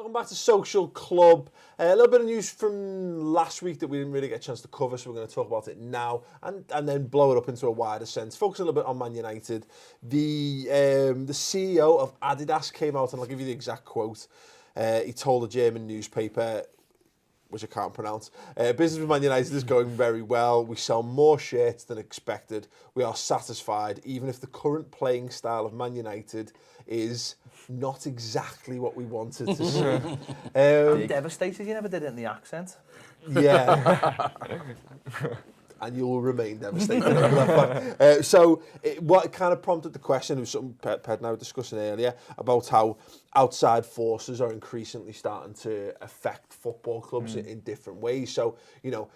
welcome back to Social Club. A little bit of news from last week that we didn't really get a chance to cover, so we're going to talk about it now and then blow it up into a wider sense. Focus a little bit on Man United. The CEO of Adidas came out, and I'll give you the exact quote. He told a German newspaper, which I can't pronounce, business with Man United is going very well. We sell more shirts than expected. We are satisfied, even if the current playing style of Man United is not exactly what we wanted to see. I'm devastated you never did it in the accent. Yeah. And you will remain devastated. What kind of prompted the question was something Ped and I were discussing earlier about how outside forces are increasingly starting to affect football clubs in different ways. So, you know,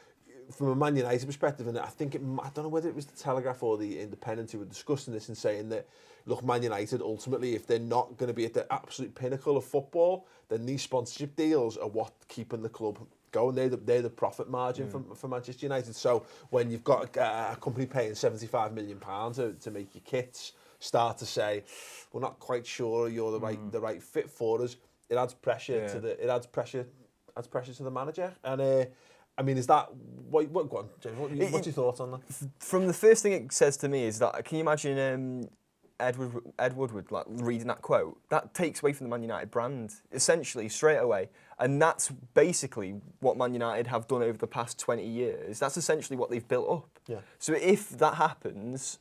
from a Man United perspective, and I don't know whether it was the Telegraph or the Independent who were discussing this and saying that, look, Man United, ultimately, if they're not going to be at the absolute pinnacle of football, then these sponsorship deals are what keeping the club going. They're the profit margin for Manchester United. So when you've got a company paying £75 million to make your kits start to say, we're not quite sure you're the right fit for us, it adds pressure to the manager. And I mean, is that what? Go on, James. What's your thoughts on that? From the first thing it says to me is that, can you imagine Ed Woodward like reading that quote? That takes away from the Man United brand essentially straight away, and that's basically what Man United have done over the past 20 years. That's essentially what they've built up. Yeah. So if that happens,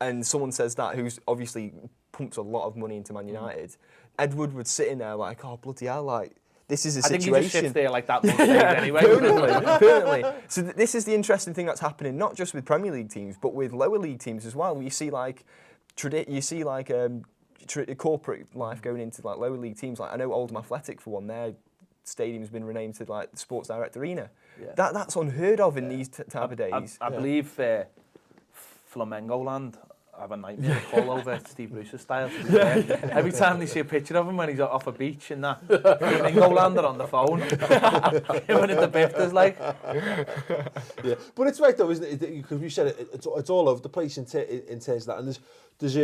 and someone says that, who's obviously pumped a lot of money into Man United, Ed Woodward's sitting there like, oh bloody hell, like. This is a situation. I think he just sits there like that anyway. Permanently. So this is the interesting thing that's happening, not just with Premier League teams, but with lower league teams as well. You see corporate life going into like lower league teams. Like I know Oldham Athletic, for one, their stadium's been renamed to like the Sports Direct Arena. Yeah. That's unheard of in these type of days. I believe Flamengo Land have a nightmare call over Steve Bruce's style. Every time they see a picture of him when he's off a beach and that, Flamengo Land are on the phone. When at the bifters, like. Yeah, but it's right though, isn't it? Because you said it's all over the place in terms of that, and there's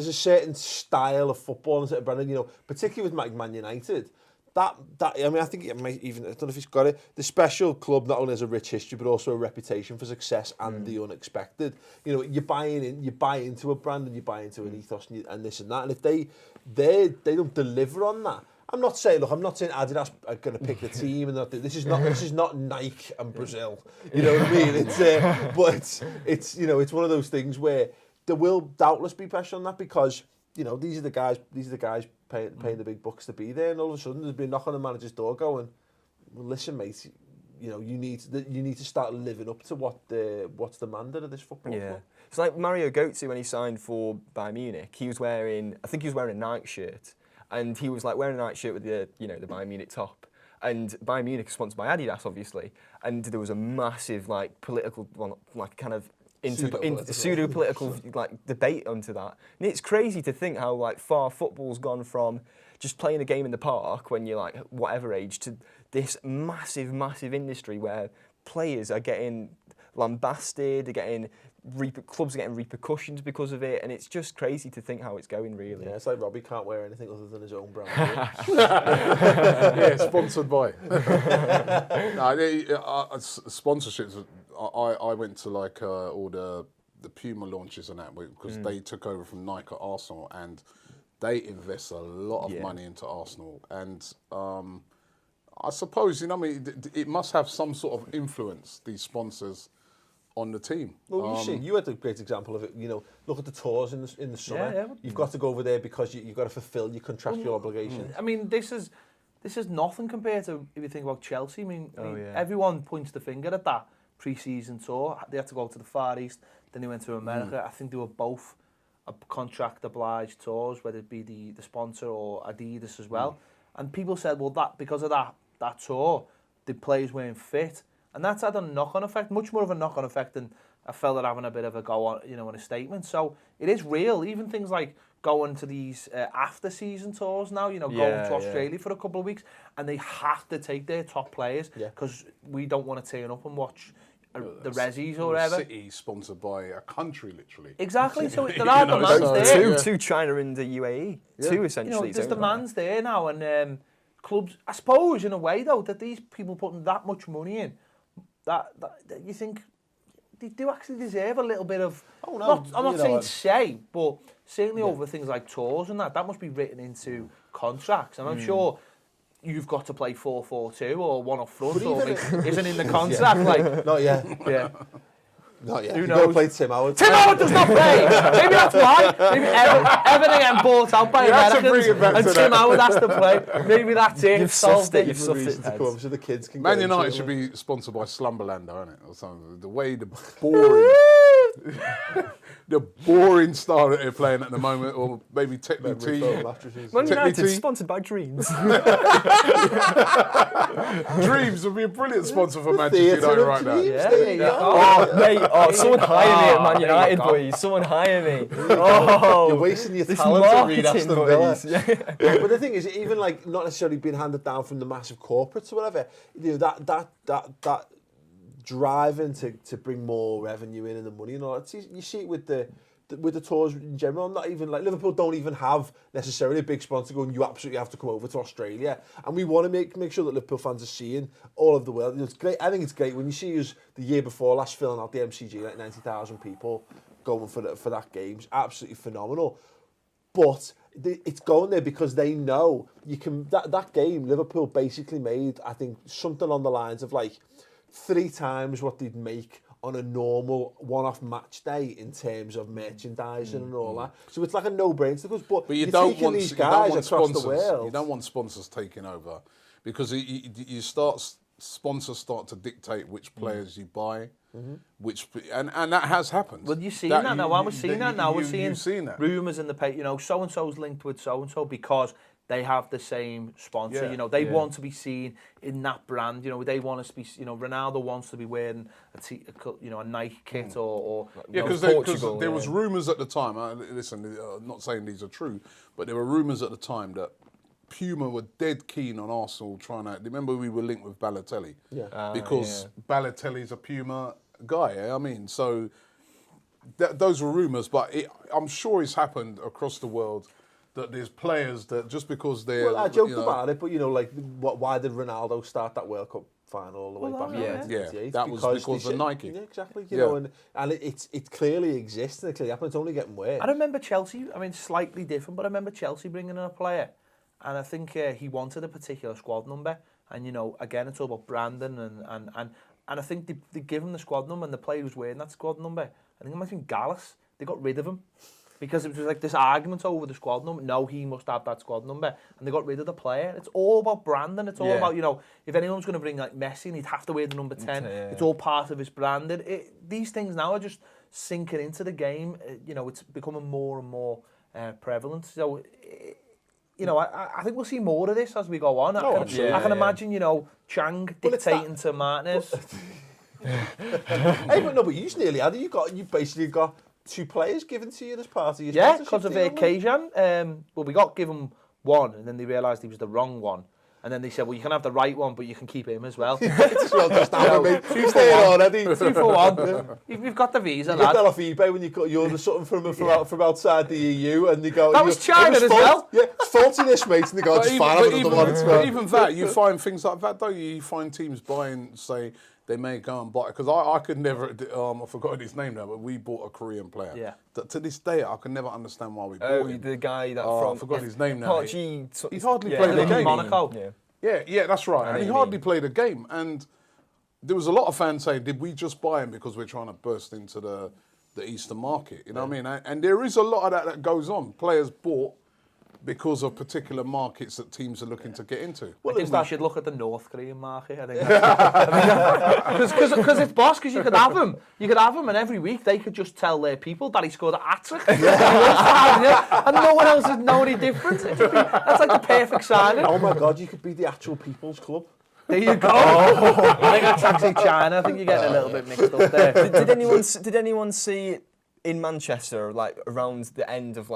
a certain style of football and Brandon, you know, particularly with Man United. That I mean, I think it might even, I don't know if he's got it, the special club not only has a rich history but also a reputation for success and the unexpected. You know, you buy into a brand and you buy into an ethos and this and that, and if they don't deliver on that, I'm not saying Adidas are going to pick the team and that this is not Nike and Brazil. You know what I mean? But it's you know, it's one of those things where there will doubtless be pressure on that because, you know, these are the guys paying the big bucks to be there, and all of a sudden there's been a knock on the manager's door going, well, listen, mate, you know, you need to start living up to what's demanded of this football club. It's like Mario Götze when he signed for Bayern Munich. He was wearing a Nike shirt, and he was like wearing a Nike shirt with the Bayern Munich top. And Bayern Munich is sponsored by Adidas, obviously, and there was a massive like political, like kind of pseudo-political like debate onto that. And it's crazy to think how like far football's gone from just playing a game in the park when you're like whatever age to this massive, massive industry where players are getting lambasted, clubs are getting repercussions because of it, and it's just crazy to think how it's going, really. Yeah, it's like Robbie can't wear anything other than his own brand. Yeah, sponsored by. Sponsorships. I went to like all the Puma launches and that because they took over from Nike at Arsenal, and they invest a lot of money into Arsenal, and I suppose, you know, I mean, it must have some sort of influence, these sponsors, on the team. Well, you had a great example of it. You know, look at the tours in the summer. Yeah. You've got to go over there because you've got to fulfil your contractual obligations. I mean, this is nothing compared to if you think about Chelsea. I mean, everyone points the finger at that pre-season tour. They had to go to the Far East, then they went to America. I think they were both contract obliged tours, whether it be the sponsor or Adidas as well. And people said, well, that because of that tour, the players weren't fit. And that's had a knock-on effect, much more of a knock-on effect than a fella having a bit of a go on, you know, in a statement. So it is real. Even things like going to these after-season tours now, you know, going to Australia for a couple of weeks, and they have to take their top players because we don't want to turn up and watch the Rezzies or whatever. City sponsored by a country, literally. Exactly. So there are demands there. Two China and the UAE. Two essentially. You know, there's demands there now, and clubs, I suppose, in a way, though, that these people putting that much money in, that you think they do actually deserve a little bit of... Oh, no. I'm not saying say, but certainly over things like tours and that must be written into contracts. And I'm sure you've got to play 4-4-2 or one up front, or isn't in the contract. Like, not yet. Yeah. Not yet. Who You've knows? got to play Tim Howard. Tim Howard does not play. Maybe that's why. Maybe everything getting bought out by Americans and Tim Howard has to play. Maybe that's it. You've solved it. You've Some solved reason it. to come, so the kids can Man get into United it, should like. be sponsored by Slumberlander, isn't it, or something? The way the boring, the boring style that they're playing at the moment, or maybe Technique Tea. Man United Tea. sponsored by Dreams. Dreams would be a brilliant sponsor for Manchester United right now. Yeah, there you go. Oh, mate, someone hire me at Man United, boys. Someone hire me. Oh, You're wasting your this talent to read marketing, Aston Villa. boys. Yeah. But the thing is, even like not necessarily being handed down from the massive corporates or whatever, you know, that driving to bring more revenue in and the money and all that. You see it with the tours in general. Not even like Liverpool don't even have necessarily a big sponsor going, you absolutely have to come over to Australia. And we want to make sure that Liverpool fans are seeing all of the world. You know, it's great. I think it's great when you see us the year before last filling out the MCG, like 90,000 people going for that game. It's absolutely phenomenal. But it's going there because they know you can. That game, Liverpool basically made, I think, something on the lines of like 3 times what they'd make on a normal one-off match day in terms of merchandising and all that. So it's like a no-brainer. But you you're don't taking want these guys across sponsors. the world. You don't want sponsors taking over because sponsors start to dictate which players you buy, and that has happened. Well, you're seeing that now. We're seeing that now. We're You've seen seeing that. rumours in the paper. You know, so and so's linked with so and so because they have the same sponsor. Yeah, you know, they want to be seen in that brand. You know, they want to be. You know, Ronaldo wants to be wearing a Nike kit or because there was rumours at the time. Listen, not saying these are true, but there were rumours at the time that Puma were dead keen on Arsenal trying to. Remember, we were linked with Balotelli, because Balotelli's a Puma guy. I mean, so those were rumours, but I'm sure it's happened across the world that there's players that just because they're. Well, I joked about it, but you know, like, why did Ronaldo start that World Cup final all the way back? Yeah, that was because of Nike. Yeah, exactly. You know, and it clearly exists and it clearly happens. It's only getting worse. I remember Chelsea. I mean, slightly different, but I remember Chelsea bringing in a player, and I think he wanted a particular squad number. And you know, again, it's all about branding and I think they give him the squad number, and the player was wearing that squad number. I think it might have been Gallus. They got rid of him because it was like this argument over the squad number. No, he must have that squad number, and they got rid of the player. It's all about branding. It's all about, you know, if anyone's going to bring like Messi, he'd have to wear the number 10. It's all part of his branding. These things now are just sinking into the game. You know, it's becoming more and more prevalent. So. You know, I think we'll see more of this as we go on. I can imagine, you know, Chang dictating to Martinez. Hey, but you nearly had it. You basically got 2 players given to you as part of your sponsorship. Because of Kajan. Well, we got given one, and then they realised he was the wrong one. And then they said, well, you can have the right one, but you can keep him as well. Just have him, 2 for 1, Eddie. 2 for 1. You've got the visa, lad. You get that off eBay when you order something from outside the EU, and they go... That was China as well. Yeah, it's faulty this, mate, and they go, it's fine, I've another one as well. But even that, you find things like that, don't you? You find teams buying, say, they may go and buy... Because I could never... I've forgotten his name now, but we bought a Korean player. Yeah. That to this day, I can never understand why we bought him. The guy that I forgot his name now. He hardly played the game. Monaco. Yeah, that's right. And he hardly played a game. And there was a lot of fans saying, did we just buy him because we're trying to burst into the Eastern market? You know what I mean? And there is a lot of that goes on. Players bought because of particular markets that teams are looking to get into. Well, I think we should look at the North Korean market. I think because it's boss. Because you could have him, and every week they could just tell their people that he scored a hat-trick, and no one else would know any different. That's like the perfect signing. Oh my God, you could be the actual People's Club. There you go. I think that's actually China. I think you're getting a little bit mixed up there. Did anyone see in Manchester, like around the end of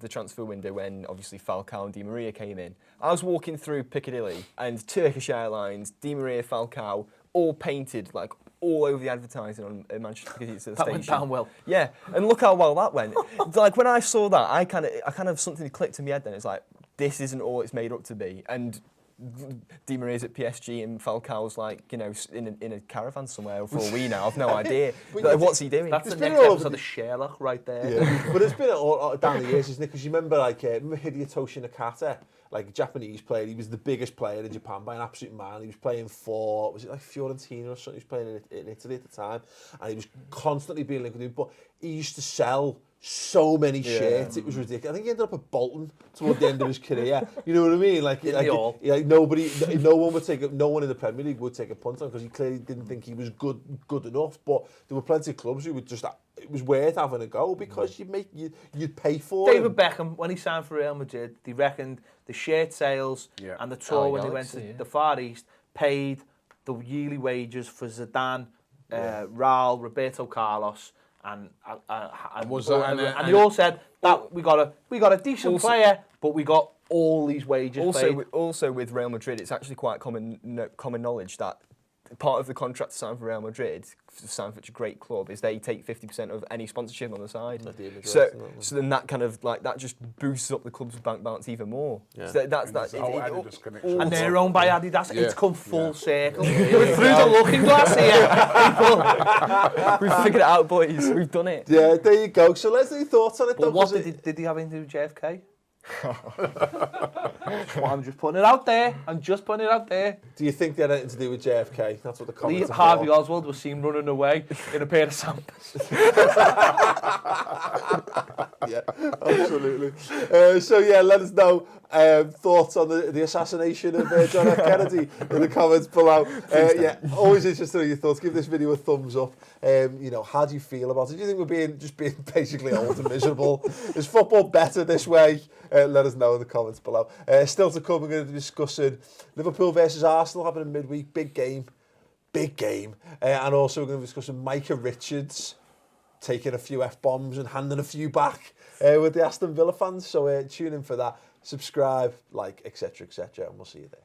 the transfer window, when obviously Falcao and Di Maria came in? I was walking through Piccadilly, and Turkish Airlines, Di Maria, Falcao, all painted like all over the advertising on Manchester Piccadilly to the that station. Went down well. Yeah, and look how well that went. Like when I saw that, I kind of something clicked in my head. Then it's like, this isn't all it's made up to be, and Di Maria's at PSG and Falcao's like, you know, in a caravan somewhere for all we know. I've no idea. What's he doing? That's the next episode of Sherlock right there. Yeah. But it's been all down the years, isn't it? Because you remember, like, Hidetoshi Nakata, like a Japanese player. He was the biggest player in Japan by an absolute man. He was playing for, was it like Fiorentina or something? He was playing in Italy at the time. And he was constantly being linked with him. But he used to sell so many shirts, it was ridiculous. I think he ended up at Bolton toward the end of his career. You know what I mean? Like nobody, no one in the Premier League would take a punt on because he clearly didn't think he was good enough. But there were plenty of clubs who would just, it was worth having a go because you'd pay for it. David Beckham, when he signed for Real Madrid, they reckoned the shirt sales and the tour when he went to the Far East paid the yearly wages for Zidane, Raul, Roberto Carlos. And they all said that we got a decent player, but we got all these wages paid. Also with Real Madrid, it's actually quite common knowledge that part of the contract to sign for Real Madrid, to sign for such a great club, is they take 50% of any sponsorship on the side. So then that kind of like that just boosts up the club's bank balance even more. Yeah. So that's Adidas connection. And they're owned by Adidas. Yeah. It's come full circle. We're through the looking glass here. We've figured it out, boys. We've done it. Yeah, there you go. So let's do thoughts on it. But what did he have anything to do with JFK? I'm just putting it out there. Do you think they had anything to do with JFK? That's what the comments are. Harvey Oswald was seen running away in a pair of Sambas. Yeah, absolutely. So yeah, let us know thoughts on the assassination of John F. Kennedy in the comments below. Yeah, always interested in your thoughts. Give this video a thumbs up. You know, how do you feel about it? Do you think we're being basically old and miserable? Is football better this way? Let us know in the comments below. Still to come, we're going to be discussing Liverpool versus Arsenal happening midweek. Big game. And also we're going to be discussing Micah Richards taking a few F-bombs and handing a few back with the Aston Villa fans. So tune in for that. Subscribe, like, etc., and we'll see you there.